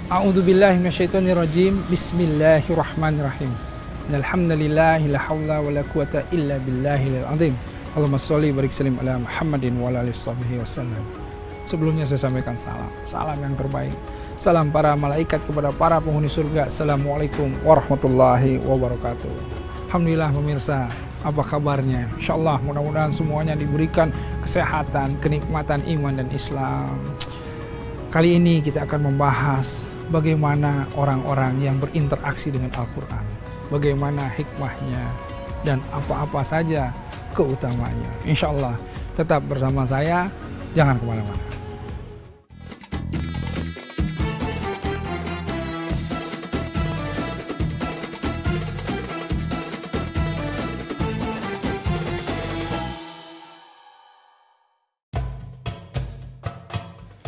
A'udzubillahi minasyaitonirrajim. Bismillahirrahmanirrahim. Alhamdulillahi la haula wala quwata illa billahil azim. Allahumma sholli barik salim ala Muhammadin wa ala alihi wasallam. Sebelumnya saya sampaikan salam yang terbaik. Salam para malaikat kepada para penghuni surga. Assalamualaikum warahmatullahi wabarakatuh. Alhamdulillah pemirsa, apa kabarnya? Insyaallah mudah-mudahan semuanya diberikan kesehatan, kenikmatan iman dan Islam. Kali ini kita akan membahas bagaimana orang-orang yang berinteraksi dengan Al-Quran, bagaimana hikmahnya dan apa-apa saja keutamanya. Insya Allah tetap bersama saya, jangan kemana-mana.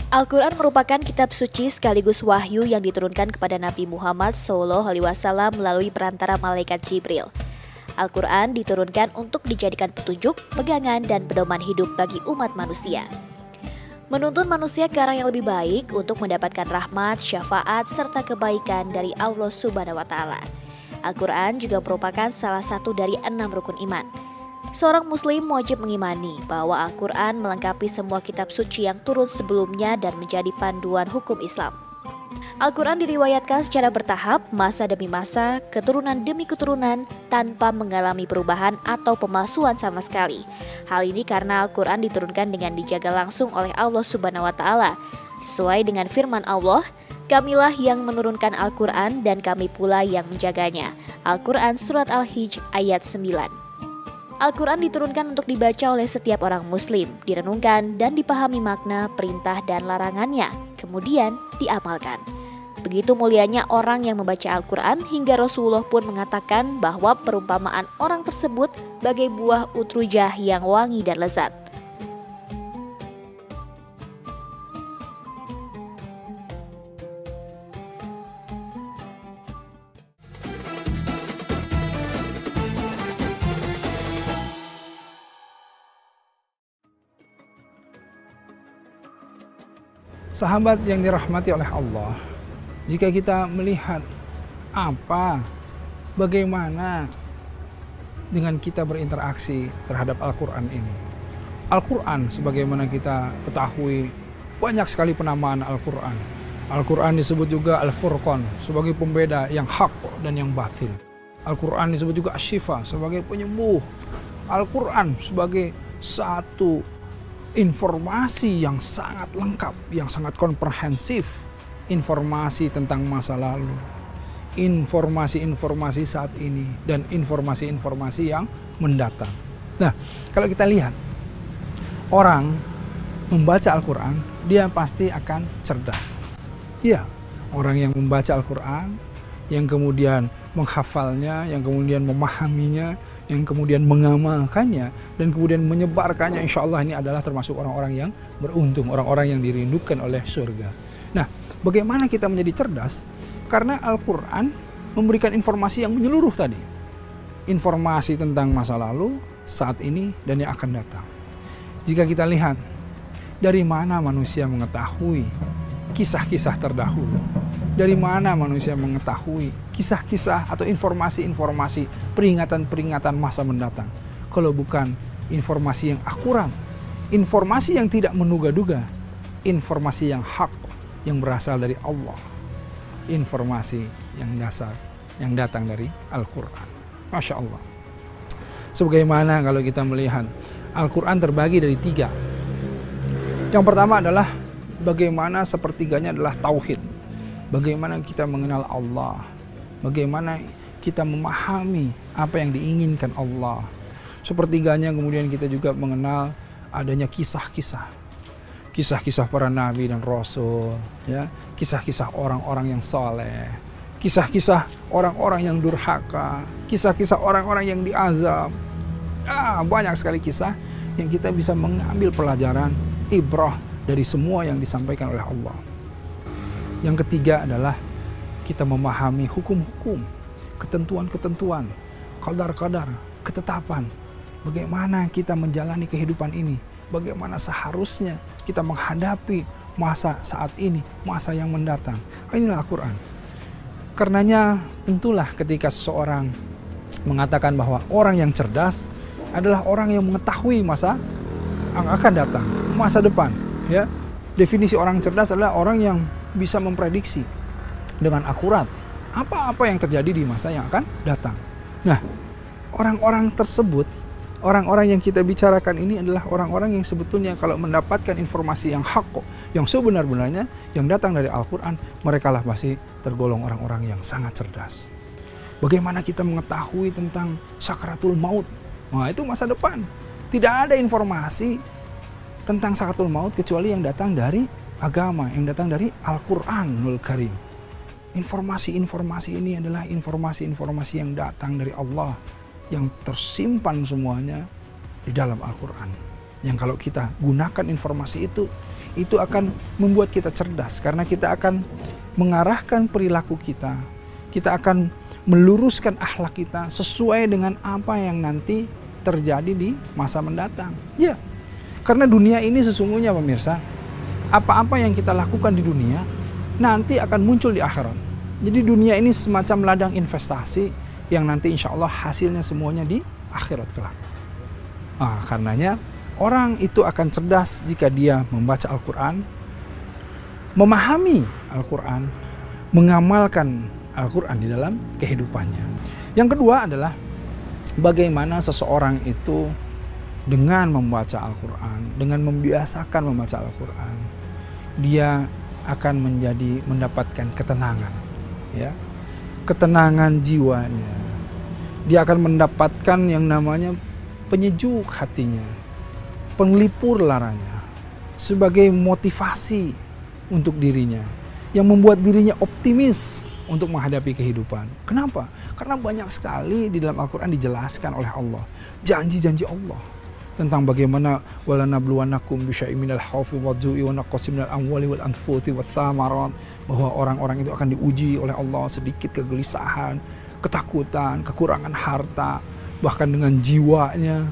Al-Quran merupakan kitab suci sekaligus wahyu yang diturunkan kepada Nabi Muhammad SAW melalui perantara malaikat Jibril. Al-Quran diturunkan untuk dijadikan petunjuk, pegangan, dan pedoman hidup bagi umat manusia. Menuntun manusia ke arah yang lebih baik untuk mendapatkan rahmat, syafaat, serta kebaikan dari Allah Subhanahu wa Ta'ala. Al-Quran juga merupakan salah satu dari 6 rukun iman. Seorang muslim wajib mengimani bahwa Al-Quran melengkapi semua kitab suci yang turun sebelumnya dan menjadi panduan hukum Islam. Al-Quran diriwayatkan secara bertahap, masa demi masa, keturunan demi keturunan, tanpa mengalami perubahan atau pemalsuan sama sekali. Hal ini karena Al-Quran diturunkan dengan dijaga langsung oleh Allah Subhanahu wa Ta'ala. Sesuai dengan firman Allah, "Kamilah yang menurunkan Al-Quran dan kami pula yang menjaganya." Al-Quran Surat Al-Hijr ayat 9. Al-Quran diturunkan untuk dibaca oleh setiap orang muslim, direnungkan dan dipahami makna, perintah dan larangannya, kemudian diamalkan. Begitu mulianya orang yang membaca Al-Quran hingga Rasulullah pun mengatakan bahwa perumpamaan orang tersebut bagai buah utrujah yang wangi dan lezat. Sahabat yang dirahmati oleh Allah, jika kita melihat bagaimana dengan kita berinteraksi terhadap Al-Quran ini. Al-Quran sebagaimana kita ketahui banyak sekali penamaan Al-Quran. Al-Quran disebut juga Al-Furqan sebagai pembeda yang hak dan yang batil. Al-Quran disebut juga Asy-Syifa sebagai penyembuh. Al-Quran sebagai satu informasi yang sangat lengkap, yang sangat komprehensif, informasi tentang masa lalu, informasi-informasi saat ini, dan informasi-informasi yang mendatang. Nah, kalau kita lihat, orang membaca Al-Quran, dia pasti akan cerdas. Ya, orang yang membaca Al-Quran, yang kemudian menghafalnya, yang kemudian memahaminya, yang kemudian mengamalkannya, dan kemudian menyebarkannya, insya Allah ini adalah termasuk orang-orang yang beruntung, orang-orang yang dirindukan oleh surga. Nah, bagaimana kita menjadi cerdas? Karena Al-Quran memberikan informasi yang menyeluruh tadi. Informasi tentang masa lalu, saat ini, dan yang akan datang. Jika kita lihat, dari mana manusia mengetahui kisah-kisah terdahulu? Dari mana manusia mengetahui kisah-kisah atau informasi-informasi peringatan-peringatan masa mendatang? Kalau bukan informasi yang akurat, informasi yang tidak menduga-duga, informasi yang hak, yang berasal dari Allah, informasi yang dasar, yang datang dari Al-Quran. Masya Allah. Sebagaimana kalau kita melihat, Al-Quran terbagi dari 3. Yang pertama adalah bagaimana sepertiganya adalah tauhid. Bagaimana kita mengenal Allah, bagaimana kita memahami apa yang diinginkan Allah. Sepertiganya kemudian kita juga mengenal adanya kisah-kisah para nabi dan rasul, ya, kisah-kisah orang-orang yang soleh, kisah-kisah orang-orang yang durhaka, kisah-kisah orang-orang yang diazab. Banyak sekali kisah yang kita bisa mengambil pelajaran ibrah dari semua yang disampaikan oleh Allah. Yang ketiga adalah kita memahami hukum-hukum, ketentuan-ketentuan, qadar-qadar, ketetapan. Bagaimana kita menjalani kehidupan ini, bagaimana seharusnya kita menghadapi masa saat ini, masa yang mendatang. Inilah Al-Quran. Karenanya tentulah ketika seseorang mengatakan bahwa orang yang cerdas adalah orang yang mengetahui masa yang akan datang, masa depan. Ya, definisi orang cerdas adalah orang yang bisa memprediksi dengan akurat apa-apa yang terjadi di masa yang akan datang. Nah, orang-orang tersebut, orang-orang yang kita bicarakan ini adalah orang-orang yang sebetulnya kalau mendapatkan informasi yang hak, yang sebenar-benarnya, yang datang dari Al-Quran, mereka lah pasti tergolong orang-orang yang sangat cerdas. Bagaimana kita mengetahui tentang sakaratul maut? Nah, itu masa depan. Tidak ada informasi tentang sakaratul maut kecuali yang datang dari agama, yang datang dari Al-Quranul Karim. Informasi-informasi ini adalah informasi-informasi yang datang dari Allah, yang tersimpan semuanya di dalam Al-Quran. Yang kalau kita gunakan informasi itu akan membuat kita cerdas, karena kita akan mengarahkan perilaku kita, kita akan meluruskan akhlak kita sesuai dengan apa yang nanti terjadi di masa mendatang. Ya, karena dunia ini sesungguhnya pemirsa, apa-apa yang kita lakukan di dunia nanti akan muncul di akhirat. Jadi dunia ini semacam ladang investasi yang nanti insya Allah hasilnya semuanya di akhirat kelak. Nah, karenanya orang itu akan cerdas jika dia membaca Al-Quran, memahami Al-Quran, mengamalkan Al-Quran di dalam kehidupannya. Yang kedua adalah bagaimana seseorang itu dengan membaca Al-Quran, dengan membiasakan membaca Al-Quran, dia akan mendapatkan ketenangan, ya, ketenangan jiwanya. Dia akan mendapatkan yang namanya penyejuk hatinya, penglipur laranya, sebagai motivasi untuk dirinya, yang membuat dirinya optimis untuk menghadapi kehidupan. Kenapa? Karena banyak sekali di dalam Al-Quran dijelaskan oleh Allah janji-janji Allah tentang bagaimana walanabluwannakum bisyai'in minal khaufi wadh-dhu'i wa naqsin minal amwali wal anfusi wath thamarat, bahwa orang-orang itu akan diuji oleh Allah, sedikit kegelisahan, ketakutan, kekurangan harta, bahkan dengan jiwanya.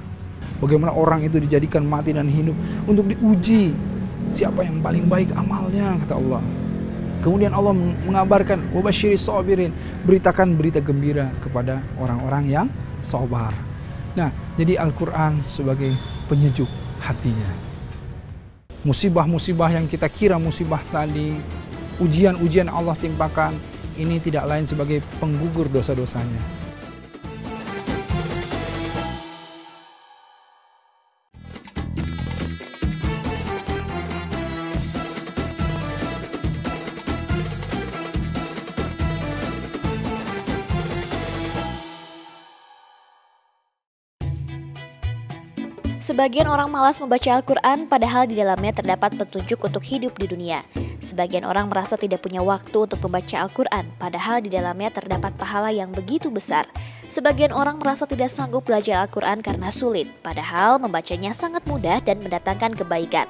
Bagaimana orang itu dijadikan mati dan hidup untuk diuji siapa yang paling baik amalnya, kata Allah. Kemudian Allah mengabarkan wabasyiris sabirin, beritakan berita gembira kepada orang-orang yang sabar. Nah, jadi Al-Quran sebagai penyejuk hatinya. Musibah-musibah yang kita kira musibah tadi, ujian-ujian Allah timpakan, ini tidak lain sebagai penggugur dosa-dosanya. Sebagian orang malas membaca Al-Quran padahal di dalamnya terdapat petunjuk untuk hidup di dunia. Sebagian orang merasa tidak punya waktu untuk membaca Al-Quran padahal di dalamnya terdapat pahala yang begitu besar. Sebagian orang merasa tidak sanggup belajar Al-Quran karena sulit, padahal membacanya sangat mudah dan mendatangkan kebaikan.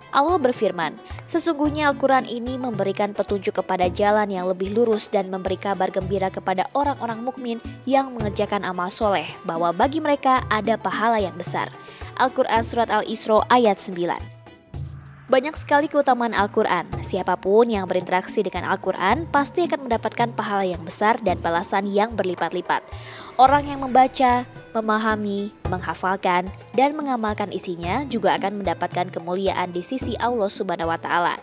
Allah berfirman, sesungguhnya Al-Quran ini memberikan petunjuk kepada jalan yang lebih lurus dan memberi kabar gembira kepada orang-orang mukmin yang mengerjakan amal soleh, bahwa bagi mereka ada pahala yang besar. Al-Quran Surat Al-Isra ayat 9. Banyak sekali keutamaan Al-Quran. Siapapun yang berinteraksi dengan Al-Quran pasti akan mendapatkan pahala yang besar dan balasan yang berlipat-lipat. Orang yang membaca, memahami, menghafalkan, dan mengamalkan isinya juga akan mendapatkan kemuliaan di sisi Allah Subhanahu wa Ta'ala.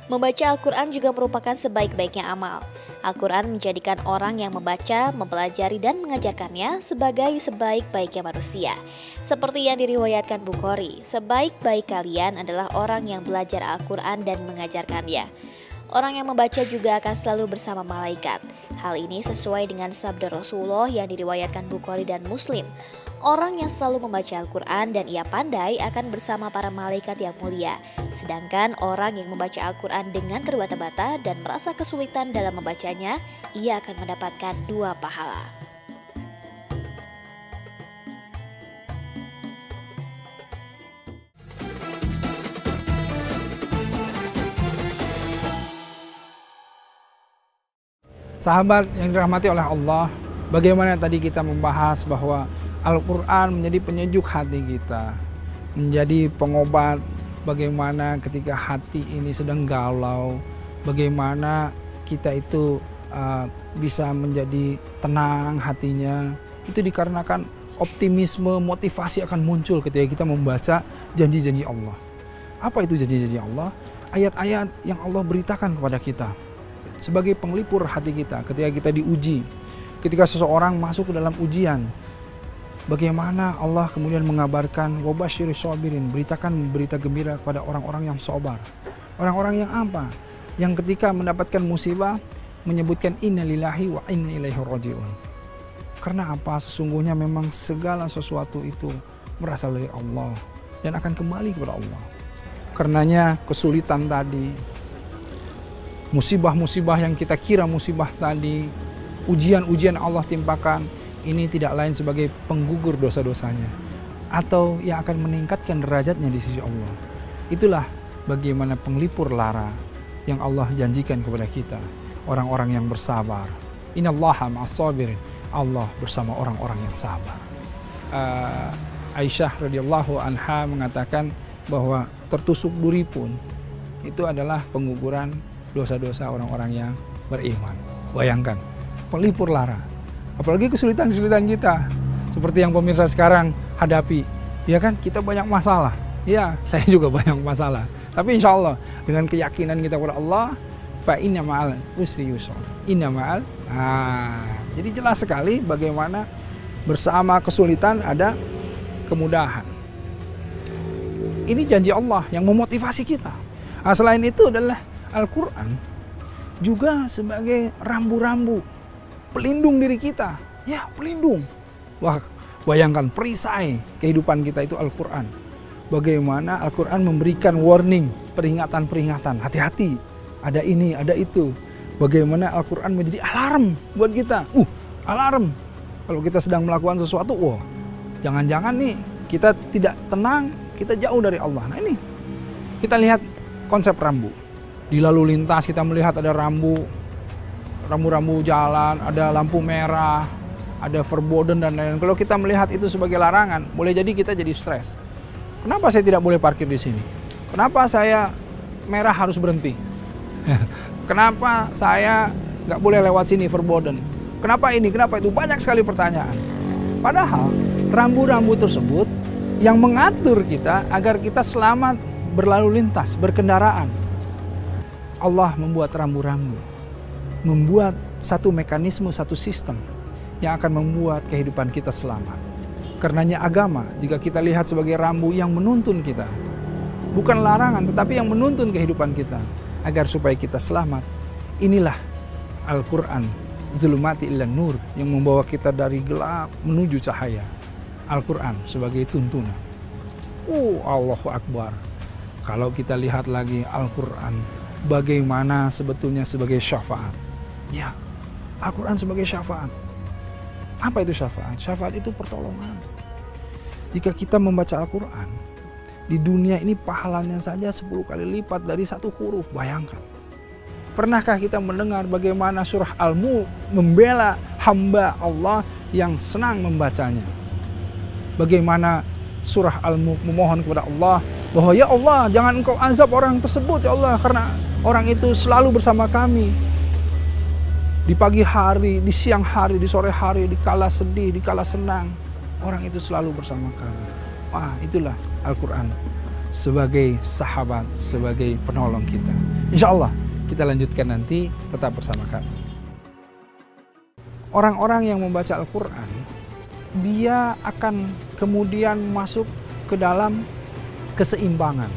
Membaca Al-Quran juga merupakan sebaik-baiknya amal. Al-Quran menjadikan orang yang membaca, mempelajari, dan mengajarkannya sebagai sebaik-baiknya manusia. Seperti yang diriwayatkan Bukhari, sebaik-baik kalian adalah orang yang belajar Al-Quran dan mengajarkannya. Orang yang membaca juga akan selalu bersama malaikat. Hal ini sesuai dengan sabda Rasulullah yang diriwayatkan Bukhari dan Muslim. Orang yang selalu membaca Al-Quran dan ia pandai akan bersama para malaikat yang mulia. Sedangkan orang yang membaca Al-Quran dengan terbata-bata dan merasa kesulitan dalam membacanya, ia akan mendapatkan 2 pahala. Sahabat yang dirahmati oleh Allah, bagaimana tadi kita membahas bahwa Al-Quran menjadi penyejuk hati kita, menjadi pengobat bagaimana ketika hati ini sedang galau, bagaimana kita itu bisa menjadi tenang hatinya. Itu dikarenakan optimisme, motivasi akan muncul ketika kita membaca janji-janji Allah. Apa itu janji-janji Allah? Ayat-ayat yang Allah beritakan kepada kita sebagai penglipur hati kita ketika kita diuji. Ketika seseorang masuk ke dalam ujian, bagaimana Allah kemudian mengabarkan wabasyiris sabirin, beritakan berita gembira kepada orang-orang yang sabar. Orang-orang yang apa? Yang ketika mendapatkan musibah menyebutkan innalillahi wa inna ilaihi rajiun. Karena apa? Sesungguhnya memang segala sesuatu itu berasal dari Allah dan akan kembali kepada Allah. Karenanya kesulitan tadi, musibah-musibah yang kita kira musibah tadi, ujian-ujian Allah timpakan, ini tidak lain sebagai penggugur dosa-dosanya atau yang akan meningkatkan derajatnya di sisi Allah. Itulah bagaimana penglipur lara yang Allah janjikan kepada kita, orang-orang yang bersabar. Innallaha ma'as-sabirin, Allah bersama orang-orang yang sabar. Aisyah radhiyallahu anha mengatakan bahwa tertusuk duri pun itu adalah pengguguran dosa-dosa orang-orang yang beriman. Bayangkan, penglipur lara. Apalagi kesulitan-kesulitan kita seperti yang pemirsa sekarang hadapi. Ya kan, kita banyak masalah. Ya, saya juga banyak masalah. Tapi insya Allah dengan keyakinan kita kepada Allah, fa inna ma'al usri yusra. Inna ma'al. Jadi jelas sekali bagaimana bersama kesulitan ada kemudahan. Ini janji Allah yang memotivasi kita. Selain itu adalah Al-Quran juga sebagai rambu-rambu pelindung diri kita. Ya, pelindung. Wah, bayangkan perisai kehidupan kita itu Al-Quran. Bagaimana Al-Quran memberikan warning, peringatan-peringatan. Hati-hati, ada ini, ada itu. Bagaimana Al-Quran menjadi alarm buat kita. Alarm. Kalau kita sedang melakukan sesuatu, jangan-jangan nih kita tidak tenang, kita jauh dari Allah. Nah ini, kita lihat konsep rambu. Di lalu lintas kita melihat ada rambu-rambu jalan, ada lampu merah, ada verboden dan lain-lain. Kalau kita melihat itu sebagai larangan, boleh jadi kita jadi stres. Kenapa saya tidak boleh parkir di sini? Kenapa saya merah harus berhenti? Kenapa saya nggak boleh lewat sini verboden? Kenapa ini? Kenapa itu? Banyak sekali pertanyaan. Padahal rambu-rambu tersebut yang mengatur kita agar kita selamat berlalu lintas, berkendaraan. Allah membuat rambu-rambu, membuat satu mekanisme, satu sistem yang akan membuat kehidupan kita selamat. Karenanya agama, jika kita lihat sebagai rambu yang menuntun kita, bukan larangan, tetapi yang menuntun kehidupan kita, agar supaya kita selamat. Inilah Al-Quran, zulumati ilan nur, yang membawa kita dari gelap menuju cahaya. Al-Quran sebagai tuntunan. Allahu Akbar. Kalau kita lihat lagi Al-Quran, bagaimana sebetulnya sebagai syafaat. Ya, Al-Quran sebagai syafaat. Apa itu syafaat? Syafaat itu pertolongan. Jika kita membaca Al-Quran, di dunia ini pahalanya saja 10 kali lipat dari satu huruf. Bayangkan. Pernahkah kita mendengar bagaimana surah Al-Mulk membela hamba Allah yang senang membacanya? Bagaimana surah Al-Mulk memohon kepada Allah bahwa ya Allah, jangan engkau azab orang tersebut ya Allah, karena orang itu selalu bersama kami. Di pagi hari, di siang hari, di sore hari, di kala sedih, di kala senang, orang itu selalu bersama kami. Itulah Al-Quran sebagai sahabat, sebagai penolong kita. Insya Allah kita lanjutkan nanti, tetap bersama kami. Orang-orang yang membaca Al-Quran, dia akan kemudian masuk ke dalam keseimbangan.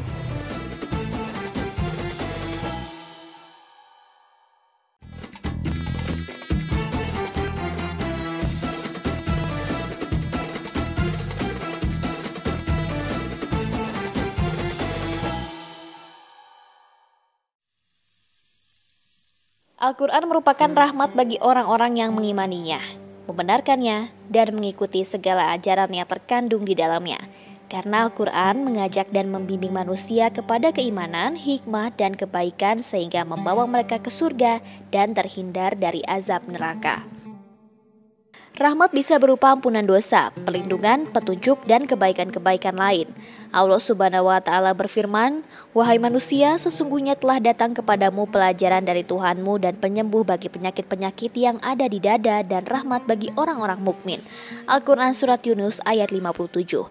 Al-Quran merupakan rahmat bagi orang-orang yang mengimaninya, membenarkannya, dan mengikuti segala ajaran yang terkandung di dalamnya. Karena Al-Quran mengajak dan membimbing manusia kepada keimanan, hikmah, dan kebaikan sehingga membawa mereka ke surga dan terhindar dari azab neraka. Rahmat bisa berupa ampunan dosa, perlindungan, petunjuk, dan kebaikan-kebaikan lain. Allah Subhanahu wa Ta'ala berfirman, "Wahai manusia, sesungguhnya telah datang kepadamu pelajaran dari Tuhanmu dan penyembuh bagi penyakit-penyakit yang ada di dada dan rahmat bagi orang-orang mukmin." Al-Quran Surat Yunus ayat 57.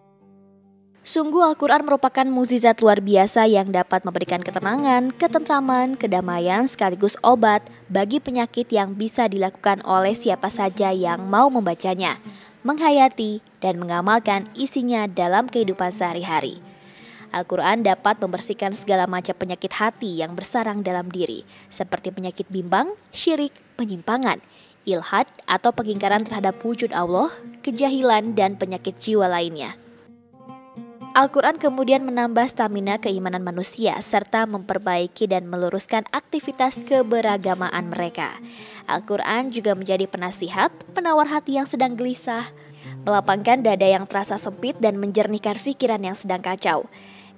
Sungguh Al-Quran merupakan mukjizat luar biasa yang dapat memberikan ketenangan, ketentraman, kedamaian sekaligus obat bagi penyakit yang bisa dilakukan oleh siapa saja yang mau membacanya, menghayati, dan mengamalkan isinya dalam kehidupan sehari-hari. Al-Quran dapat membersihkan segala macam penyakit hati yang bersarang dalam diri, seperti penyakit bimbang, syirik, penyimpangan, ilhad atau pengingkaran terhadap wujud Allah, kejahilan, dan penyakit jiwa lainnya. Al-Quran kemudian menambah stamina keimanan manusia serta memperbaiki dan meluruskan aktivitas keberagamaan mereka. Al-Quran juga menjadi penasihat, penawar hati yang sedang gelisah, melapangkan dada yang terasa sempit dan menjernihkan pikiran yang sedang kacau.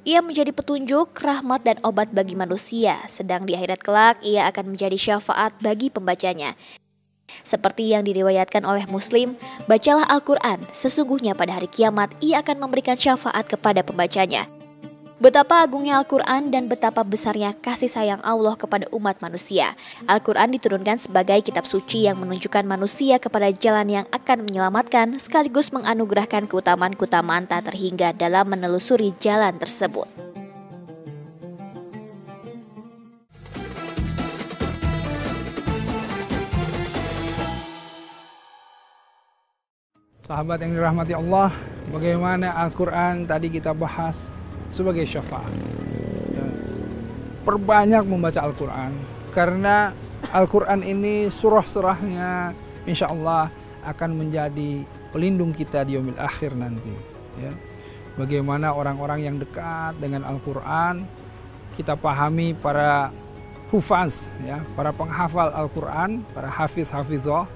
Ia menjadi petunjuk, rahmat, dan obat bagi manusia, sedang di akhirat kelak ia akan menjadi syafaat bagi pembacanya. Seperti yang diriwayatkan oleh Muslim, bacalah Al-Quran, sesungguhnya pada hari kiamat ia akan memberikan syafaat kepada pembacanya. Betapa agungnya Al-Quran dan betapa besarnya kasih sayang Allah kepada umat manusia. Al-Quran diturunkan sebagai kitab suci yang menunjukkan manusia kepada jalan yang akan menyelamatkan sekaligus menganugerahkan keutamaan-keutamaan tak terhingga dalam menelusuri jalan tersebut. Sahabat yang dirahmati Allah, bagaimana Al-Quran tadi kita bahas sebagai syafaat. Perbanyak membaca Al-Quran, karena Al-Quran ini surah-surahnya insya Allah akan menjadi pelindung kita di yaumil akhir nanti. Ya. Bagaimana orang-orang yang dekat dengan Al-Quran, kita pahami para hufaz, ya, para penghafal Al-Quran, para hafiz-hafizah,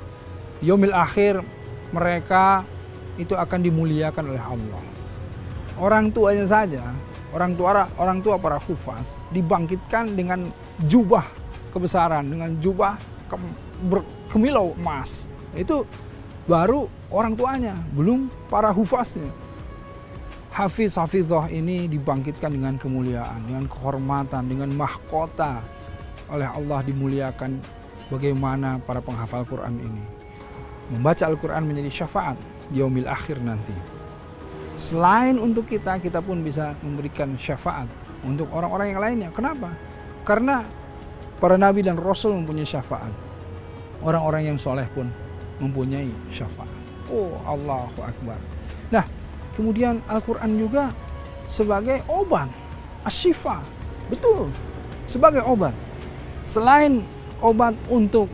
yaumil akhir mereka itu akan dimuliakan oleh Allah. Orang tuanya saja, orang tua para hufaz dibangkitkan dengan jubah kebesaran, dengan jubah berkemilau emas. Itu baru orang tuanya, belum para hufaznya. Hafiz-hafizah ini dibangkitkan dengan kemuliaan, dengan kehormatan, dengan mahkota oleh Allah dimuliakan. Bagaimana para penghafal Quran ini membaca Al-Quran menjadi syafaat di yaumil akhir nanti. Selain untuk kita pun bisa memberikan syafaat untuk orang-orang yang lainnya. Kenapa? Karena para nabi dan rasul mempunyai syafaat. Orang-orang yang soleh pun mempunyai syafaat. Oh, Allahu Akbar. Nah, kemudian Al-Quran juga sebagai obat, asyifa. Betul, sebagai obat. Selain obat untuk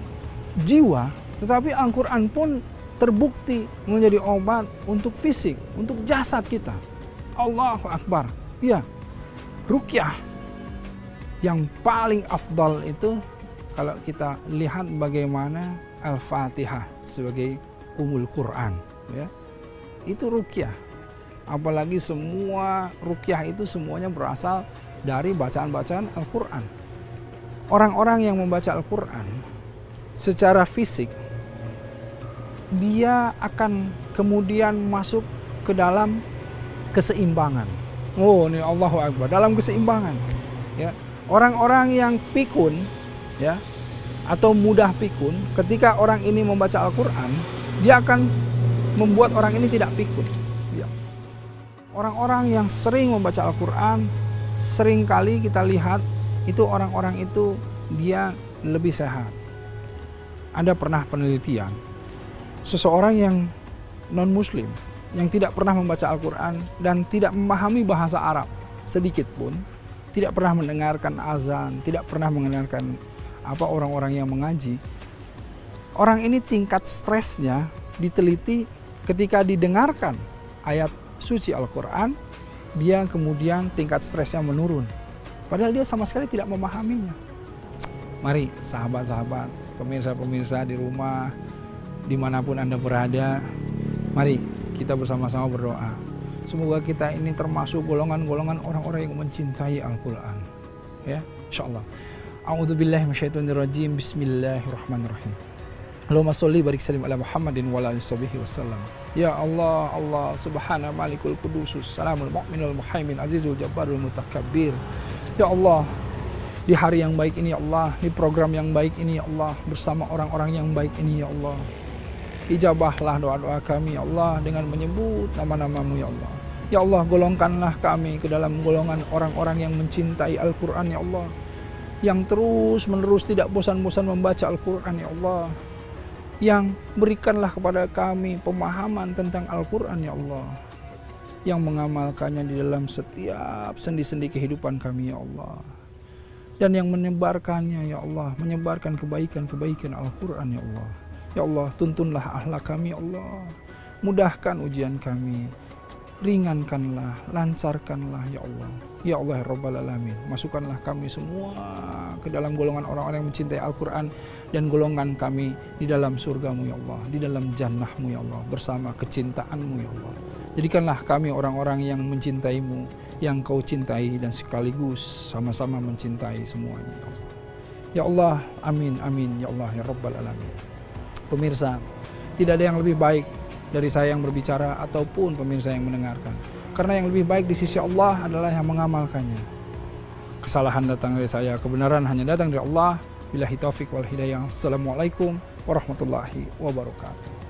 jiwa, tetapi Al-Quran pun terbukti menjadi obat untuk fisik, untuk jasad kita. Allahu Akbar. Ya, ruqyah yang paling afdal itu kalau kita lihat bagaimana Al-Fatihah sebagai Ummul Quran. Ya, itu ruqyah. Apalagi semua ruqyah itu semuanya berasal dari bacaan-bacaan Al-Quran. Orang-orang yang membaca Al-Quran secara fisik, dia akan kemudian masuk ke dalam keseimbangan. Oh, ini Allahu Akbar, dalam keseimbangan. Ya, orang-orang yang pikun, ya, atau mudah pikun, ketika orang ini membaca Al-Quran, dia akan membuat orang ini tidak pikun. Ya. Orang-orang yang sering membaca Al-Quran, sering kali kita lihat itu orang-orang itu dia lebih sehat. Ada pernah penelitian, seseorang yang non-muslim, yang tidak pernah membaca Al-Quran dan tidak memahami bahasa Arab sedikit pun, tidak pernah mendengarkan azan, tidak pernah mendengarkan orang-orang yang mengaji. Orang ini tingkat stresnya diteliti ketika didengarkan ayat suci Al-Quran, dia kemudian tingkat stresnya menurun. Padahal dia sama sekali tidak memahaminya. Mari sahabat-sahabat, pemirsa-pemirsa di rumah, dimanapun Anda berada, mari kita bersama-sama berdoa. Semoga kita ini termasuk golongan-golongan orang-orang yang mencintai Al-Quran. Ya, insyaAllah. A'udzubillahi minasyaitonirrajim. Bismillahirrahmanirrahim. Allahumma sholli barik salim ala Muhammadin wa ala alihi wasallam. Ya Allah, Allah subhana malikul qudusus, salamul mu'minul muhaimin, azizul jabbarul mutakabbir. Ya Allah, di hari yang baik ini ya Allah, di program yang baik ini ya Allah, bersama orang-orang yang baik ini ya Allah, ijabahlah doa-doa kami ya Allah dengan menyebut nama-nama-Mu ya Allah. Ya Allah, golongkanlah kami ke dalam golongan orang-orang yang mencintai Al-Quran ya Allah, yang terus-menerus tidak bosan-bosan membaca Al-Quran ya Allah, yang berikanlah kepada kami pemahaman tentang Al-Quran ya Allah, yang mengamalkannya di dalam setiap sendi-sendi kehidupan kami ya Allah, dan yang menyebarkannya ya Allah, menyebarkan kebaikan-kebaikan Al-Quran ya Allah. Ya Allah, tuntunlah akhlak kami ya Allah, mudahkan ujian kami, ringankanlah, lancarkanlah ya Allah. Ya Allah ya Rabbal Alamin, masukkanlah kami semua ke dalam golongan orang-orang yang mencintai Al-Quran, dan golongan kami di dalam surga-Mu ya Allah, di dalam jannah-Mu ya Allah, bersama kecintaan-Mu ya Allah. Jadikanlah kami orang-orang yang mencintai-Mu, yang Kau cintai, dan sekaligus sama-sama mencintai semuanya ya Allah. Ya Allah, amin amin ya Allah ya Rabbal Alamin. Pemirsa, tidak ada yang lebih baik dari saya yang berbicara ataupun pemirsa yang mendengarkan, karena yang lebih baik di sisi Allah adalah yang mengamalkannya. Kesalahan datang dari saya, kebenaran hanya datang dari Allah. Billahi taufiq wal hidayah. Assalamualaikum warahmatullahi wabarakatuh.